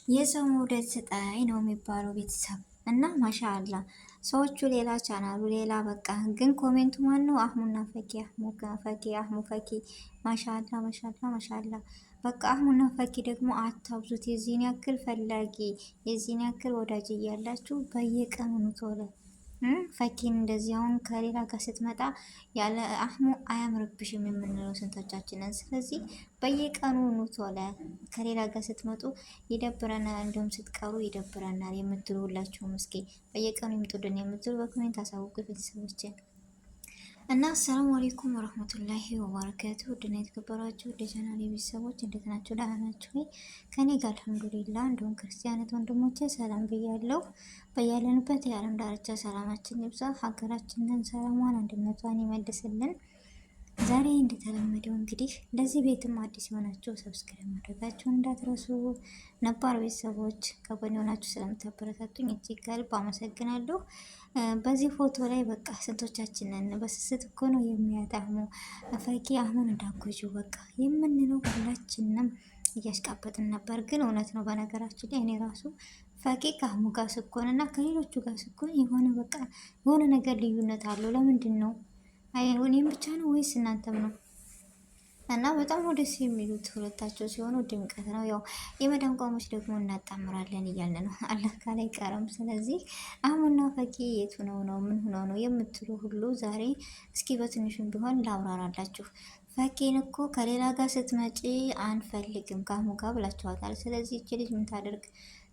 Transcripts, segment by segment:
የሰው መውደድ ስጠኝ ነው የሚባለው ቤተሰብ እና ማሻአላ ሰዎቹ ሌላ ቻናሉ ሌላ በቃ ግን ኮሜንቱ ማን ነው? አህሙና ፈኪ አህሙ ፈኪ ማሻአላ ማሻአላ ማሻአላ። በቃ አህሙና ፈኪ ደግሞ አታብዙት። የዚህን ያክል ፈላጊ የዚህን ያክል ወዳጅ እያላችሁ በየቀኑ ቶሎ ፈኪን እንደዚህ አሁን ከሌላ ጋር ስትመጣ ያለ አህሙ አያምርብሽም የምንለው ስንቶቻችንን። ስለዚህ በየቀኑ ኑቶለ ከሌላ ጋር ስትመጡ ይደብረናል፣ እንዲሁም ስትቀሩ ይደብረናል የምትሉ ሁላችሁም እስኪ በየቀኑ ይምጡልን የምትሉ በኮሜንት አሳውቁ ቤተሰቦችን። እና አሰላሙ አለይኩም ወረህመቱላሂ ወበረካቱ። ውድና የተከበራችሁ ወደ ቻናሌ ቤተሰቦች እንዴት ናችሁ? ደህና ናችሁ ወይ? ከኔ ጋር አልሐምዱሊላህ። እንዲሁም ክርስቲያኖች ወንድሞቼ ሰላም ብያለሁ። በያለንበት የዓለም ዳርቻ ሰላማችን ይብዛ፣ ሀገራችንን ሰላሟን አንድነቷን ይመልስልን። ዛሬ እንደተለመደው እንግዲህ ለዚህ ቤትም አዲስ የሆናችሁ ሰብስክራይብ ማድረጋችሁን እንዳትረሱ። ነባር ቤተሰቦች ከጎን የሆናችሁ ስለምታበረታቱኝ እጅግ ከልብ አመሰግናለሁ። በዚህ ፎቶ ላይ በቃ ስንቶቻችንን በስስት እኮ ነው የሚያዩት። ፈኪ አህሙን እንዳጎጁ በቃ የምንለው ሁላችንም እያሽቃበጥን ነበር። ግን እውነት ነው። በነገራችን ላይ እኔ ራሱ ፈኪ ከአህሙ ጋር ስኮን እና ከሌሎቹ ጋር ስኮን የሆነ በቃ የሆነ ነገር ልዩነት አለው። ለምንድን ነው? እኔም ብቻ ነው ወይስ እናንተም ነው? እና በጣም ነው ደስ የሚሉት ሁለታቸው ሲሆኑ ድምቀት ነው። ያው የመዳም ቋሞች ደግሞ እናጣምራለን እያልን ነው፣ አላህ ካለ አይቀርም። ስለዚህ አህሙና ፈኪ የቱ ነው ምን ሆነው ነው የምትሉ ሁሉ ዛሬ እስኪ በትንሹም ቢሆን ላብራራላችሁ። ፈኪን እኮ ከሌላ ጋር ስትመጪ አንፈልግም ከአህሙ ጋር ብላችኋታል። ስለዚህ እቺ ልጅ ምን ታደርግ?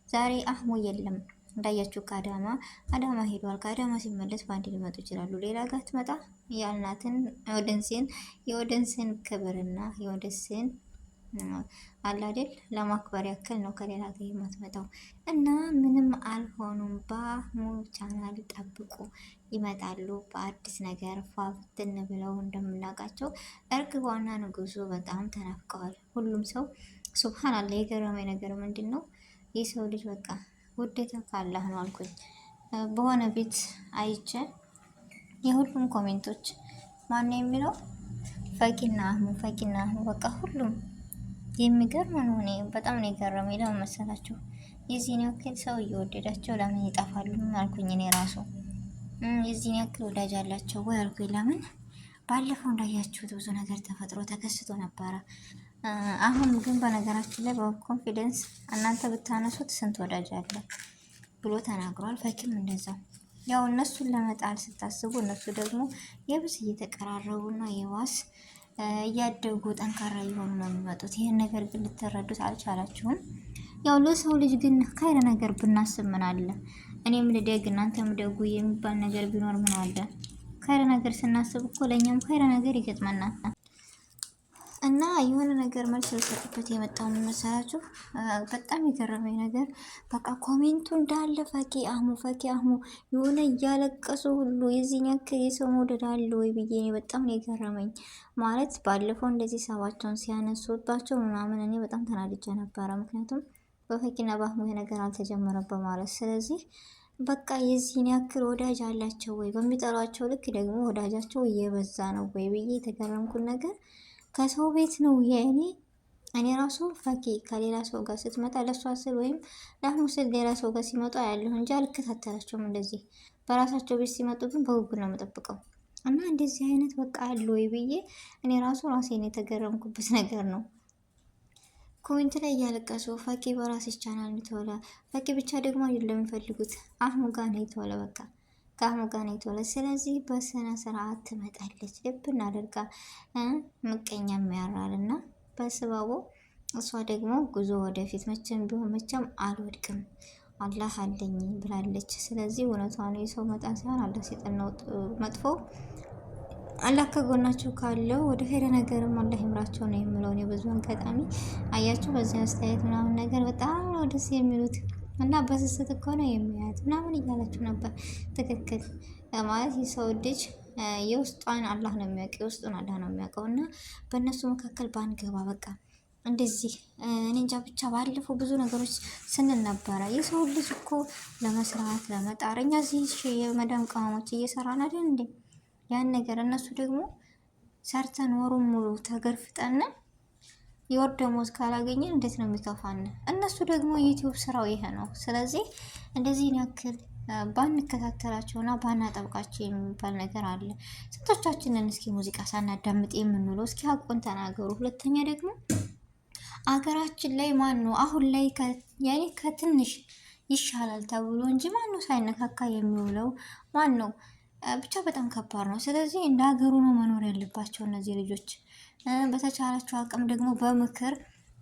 ዛሬ አህሙ የለም እንዳያችሁ አዳማ ሄዷል። ከአዳማ ሲመለስ በአንድ ሊመጡ ይችላሉ። ሌላ ጋር ትመጣ ያልናትን የወደንስን ክብርና የወደንስን አላደል ለማክበር ያክል ነው ከሌላ ጋር የማትመጣው። እና ምንም አልሆኑም። በአህሙ ቻናል ጠብቁ፣ ይመጣሉ በአዲስ ነገር ፏፍትን ብለው እንደምናውቃቸው። እርግቧና ንጉሱ በጣም ተናፍቀዋል። ሁሉም ሰው ሱብሃንአላህ። የገረመኝ ነገር ምንድን ነው? የሰው ልጅ በቃ ውዴታ ካላህ ነው አልኩኝ። በሆነ ቤት አይቼ የሁሉም ኮሜንቶች ማነው የሚለው ፈኪና አህሙ በቃ ሁሉም የሚገርም ነው። እኔ በጣም ነው የገረመኝ። ለምን መሰላችሁ? የዚህን ያክል ሰው እየወደዳቸው ለምን ይጠፋሉ አልኩኝ። እኔ ራሱ የዚህን ያክል ወዳጅ አላቸው ወይ አልኩኝ። ለምን ባለፈው እንዳያችሁት ብዙ ነገር ተከስቶ ነበረ። አሁን ግን በነገራችን ላይ በኮንፊደንስ እናንተ ብታነሱት ስንት ወዳጅ አለ ብሎ ተናግሯል። ፈኪም እንደዛው። ያው እነሱን ለመጣል ስታስቡ እነሱ ደግሞ የብስ እየተቀራረቡና የዋስ እያደጉ ጠንካራ እየሆኑ ነው የሚመጡት። ይህን ነገር ግን ልትረዱት አልቻላችሁም። ያው ለሰው ልጅ ግን ከይረ ነገር ብናስብ ምን አለ? እኔም ልደግ እናንተም ደጉ የሚባል ነገር ቢኖር ምን አለ? ከይረ ነገር ስናስብ እኮ ለእኛም ከይረ ነገር ይገጥመናል። እና የሆነ ነገር መልስ ልሰጥበት የመጣው መሰላችሁ? በጣም የገረመኝ ነገር በቃ ኮሜንቱ እንዳለ ፈኪ አህሙ የሆነ እያለቀሱ ሁሉ የዚህን ያክል የሰው መውደድ አለ ወይ ብዬ በጣም የገረመኝ ማለት ባለፈው እንደዚህ ሰባቸውን ሲያነሱባቸው ምናምን እኔ በጣም ተናድጄ ነበረ። ምክንያቱም በፈኪና በአህሙ ነገር አልተጀመረም በማለት ስለዚህ በቃ የዚህን ያክል ወዳጅ አላቸው ወይ? በሚጠሏቸው ልክ ደግሞ ወዳጃቸው እየበዛ ነው ወይ ብዬ የተገረምኩት ነገር ከሰው ቤት ነው እኔ ራሱ ፈኪ ከሌላ ሰው ጋር ስትመጣ ለሷ ስል ወይም ለአህሙ ስል ሌላ ሰው ጋር ሲመጡ አያለሁ እንጂ አልከታተላቸውም። እንደዚህ በራሳቸው ቤት ሲመጡ ግን በጉጉት ነው የምጠብቀው። እና እንደዚህ አይነት በቃ አለ ወይ ብዬ እኔ ራሱ ራሴን የተገረምኩበት ነገር ነው። ኮሜንት ላይ እያለቀሱ ፈኪ በራስሽ ቻናል ነው። ፈኪ ብቻ ደግሞ አይደለም የሚፈልጉት አህሙ ጋር ነው የተወለ በቃ ከአህሙ ጋር ነው የተወለ። ስለዚህ በስነ ስርዓት ትመጣለች። ልብ እናደርጋ ምቀኛ የሚያራል እና በስባቡ እሷ ደግሞ ጉዞ ወደፊት መቼም ቢሆን መቼም አልወድቅም አላህ አለኝ ብላለች። ስለዚህ እውነቷ ነው። የሰው መጣን ሳይሆን አላህ ሲጠናው መጥፎ አላህ ከጎናቸው ካለው ወደ ሄደ ነገርም አላህ ይምራቸው ነው የምለው እኔ በዙ አጋጣሚ አያችሁ። በዚህ አስተያየት ምናምን ነገር በጣም ነው ደስ የሚሉት እና በስስት እኮ ነው የሚያዩት ምናምን እያላችሁ ነበር። ትክክል ማለት የሰው ልጅ የውስጧን አላህ ነው የሚያውቀው፣ የውስጡን አላህ ነው የሚያውቀው። እና በእነሱ መካከል ባንገባ በቃ እንደዚህ እኔ እንጃ ብቻ ባለፈው ብዙ ነገሮች ስንል ነበረ። የሰው ልጅ እኮ ለመስራት ለመጣር እኛ እዚህ የመዳም ቅመሞች እየሰራን አይደል እንዴ? ያን ነገር እነሱ ደግሞ ሰርተን ወሩን ሙሉ ተገርፍጠን የወር ደመወዝ ካላገኘን እንዴት ነው የሚከፋን? እነሱ ደግሞ ዩቲዩብ ስራው ይሄ ነው። ስለዚህ እንደዚህን ያክል ባንከታተላቸውና ባናጠብቃቸው የሚባል ነገር አለ። ስንቶቻችንን እስኪ ሙዚቃ ሳናዳምጥ የምንውለው? እስኪ ሀቁን ተናገሩ። ሁለተኛ ደግሞ አገራችን ላይ ማን ነው አሁን ላይ ያኔ ከትንሽ ይሻላል ተብሎ እንጂ ማን ነው ሳይነካካ የሚውለው? ማን ነው? ብቻ በጣም ከባድ ነው። ስለዚህ እንደ ሀገሩ ነው መኖር ያለባቸው እነዚህ ልጆች። በተቻላቸው አቅም ደግሞ በምክር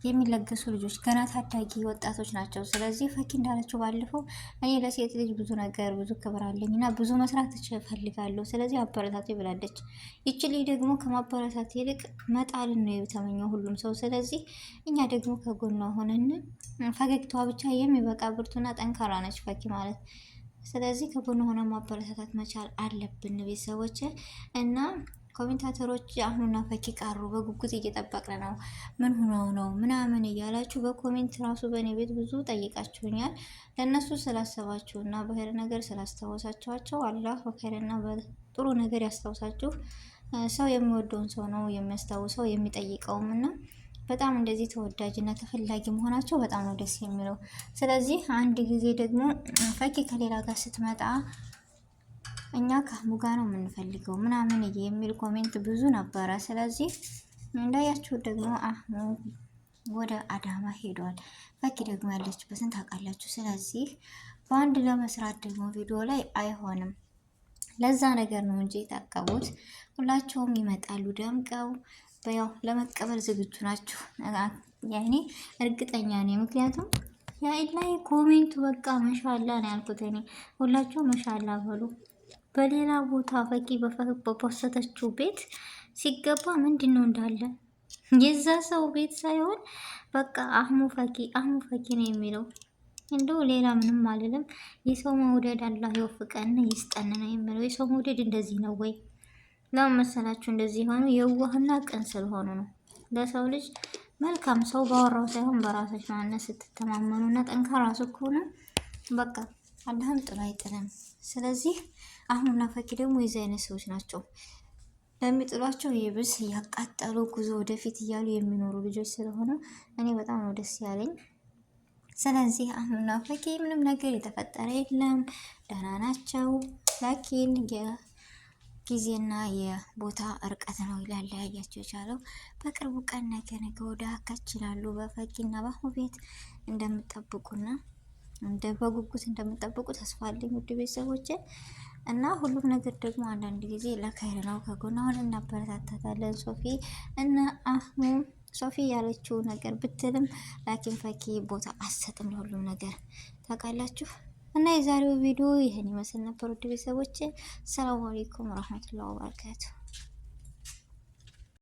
የሚለገሱ ልጆች ገና ታዳጊ ወጣቶች ናቸው። ስለዚህ ፈኪ እንዳለችው ባለፈው እኔ ለሴት ልጅ ብዙ ነገር ብዙ ክብር አለኝ እና ብዙ መስራት እፈልጋለሁ፣ ስለዚህ አበረታቱ ብላለች። ይቺ ልጅ ደግሞ ከማበረታት ይልቅ መጣልን ነው የተመኘው ሁሉም ሰው። ስለዚህ እኛ ደግሞ ከጎኗ ሆነን ፈገግታዋ ብቻ የሚበቃ ብርቱና ጠንካራ ነች ፈኪ ማለት። ስለዚህ ከጎኗ ሆነ ማበረታታት መቻል አለብን ቤተሰቦች እና ኮሜንታተሮች አህሙና ፈኪ ቀሩ፣ በጉጉት እየጠበቅን ነው፣ ምን ሆነው ነው ምናምን እያላችሁ በኮሜንት ራሱ በእኔ ቤት ብዙ ጠይቃችሁኛል። ለእነሱ ስላሰባችሁ እና በኸይር ነገር ስላስታወሳችኋቸው አላህ በኸይርና በጥሩ ነገር ያስታውሳችሁ። ሰው የሚወደውን ሰው ነው የሚያስታውሰው የሚጠይቀውም እና በጣም እንደዚህ ተወዳጅና ተፈላጊ መሆናቸው በጣም ነው ደስ የሚለው። ስለዚህ አንድ ጊዜ ደግሞ ፈኪ ከሌላ ጋር ስትመጣ እኛ ከአህሙ ጋር ነው የምንፈልገው ምናምን የሚል ኮሜንት ብዙ ነበረ። ስለዚህ እንዳያችሁ ደግሞ አህሙ ወደ አዳማ ሄዷል። ፈኪ ደግሞ ያለችበትን ታውቃላችሁ። ስለዚህ በአንድ ለመስራት ደግሞ ቪዲዮ ላይ አይሆንም። ለዛ ነገር ነው እንጂ የታቀቡት። ሁላቸውም ይመጣሉ ደምቀው በያው ለመቀበል ዝግጁ ናቸው። ያኔ እርግጠኛ ነኝ። ምክንያቱም ላይ ኮሜንቱ በቃ መሻላ ነው ያልኩት እኔ። ሁላቸውም መሻላ በሉ። በሌላ ቦታ ፈኪ በፖስተችው ቤት ሲገባ ምንድን ነው እንዳለ የዛ ሰው ቤት ሳይሆን በቃ አህሙ ፈኪ ነው የሚለው። እንደው ሌላ ምንም አልልም። የሰው መውደድ አላህ ይወፍቀን ይስጠን ነው የሚለው። የሰው መውደድ እንደዚህ ነው ወይ? ለምን መሰላችሁ እንደዚህ የሆኑ የዋህና ቅን ስለሆኑ ነው። ለሰው ልጅ መልካም ሰው ባወራው ሳይሆን በራሳችሁ ማንነት ስትተማመኑና ጠንካራ ስትሆኑ በቃ አላህም ጥሎ አይጥልም። ስለዚህ አህሙና ፈኪ ደግሞ የዚህ አይነት ሰዎች ናቸው። ለሚጥሏቸው የብስ እያቃጠሉ ጉዞ ወደፊት እያሉ የሚኖሩ ልጆች ስለሆኑ እኔ በጣም ነው ደስ ያለኝ። ስለዚህ አህሙና ፈኪ ምንም ነገር የተፈጠረ የለም፣ ደህና ናቸው። ላኪን የጊዜና የቦታ እርቀት ነው ሊያለያያቸው የቻለው። በቅርቡ ቀን ነገ ወዲያ ከችላሉ በፈኪና በአህሙ ቤት እንደምጠብቁና እንደ በጉጉት እንደምጠብቁ ተስፋ አለኝ ውድ ቤተሰቦቼ። እና ሁሉም ነገር ደግሞ አንዳንድ ጊዜ ለኸይር ነው። ከጎኗ ሆነን እናበረታታታለን። ሶፊ እና አህሙ ሶፊ ያለችው ነገር ብትልም ላኪን ፈኪ ቦታ አሰጥም ለሁሉም ነገር ታውቃላችሁ። እና የዛሬው ቪዲዮ ይህን ይመስል ነበር ውድ ቤተሰቦቼ። ሰላም አለይኩም ወራህመቱላሂ ወበረካቱ።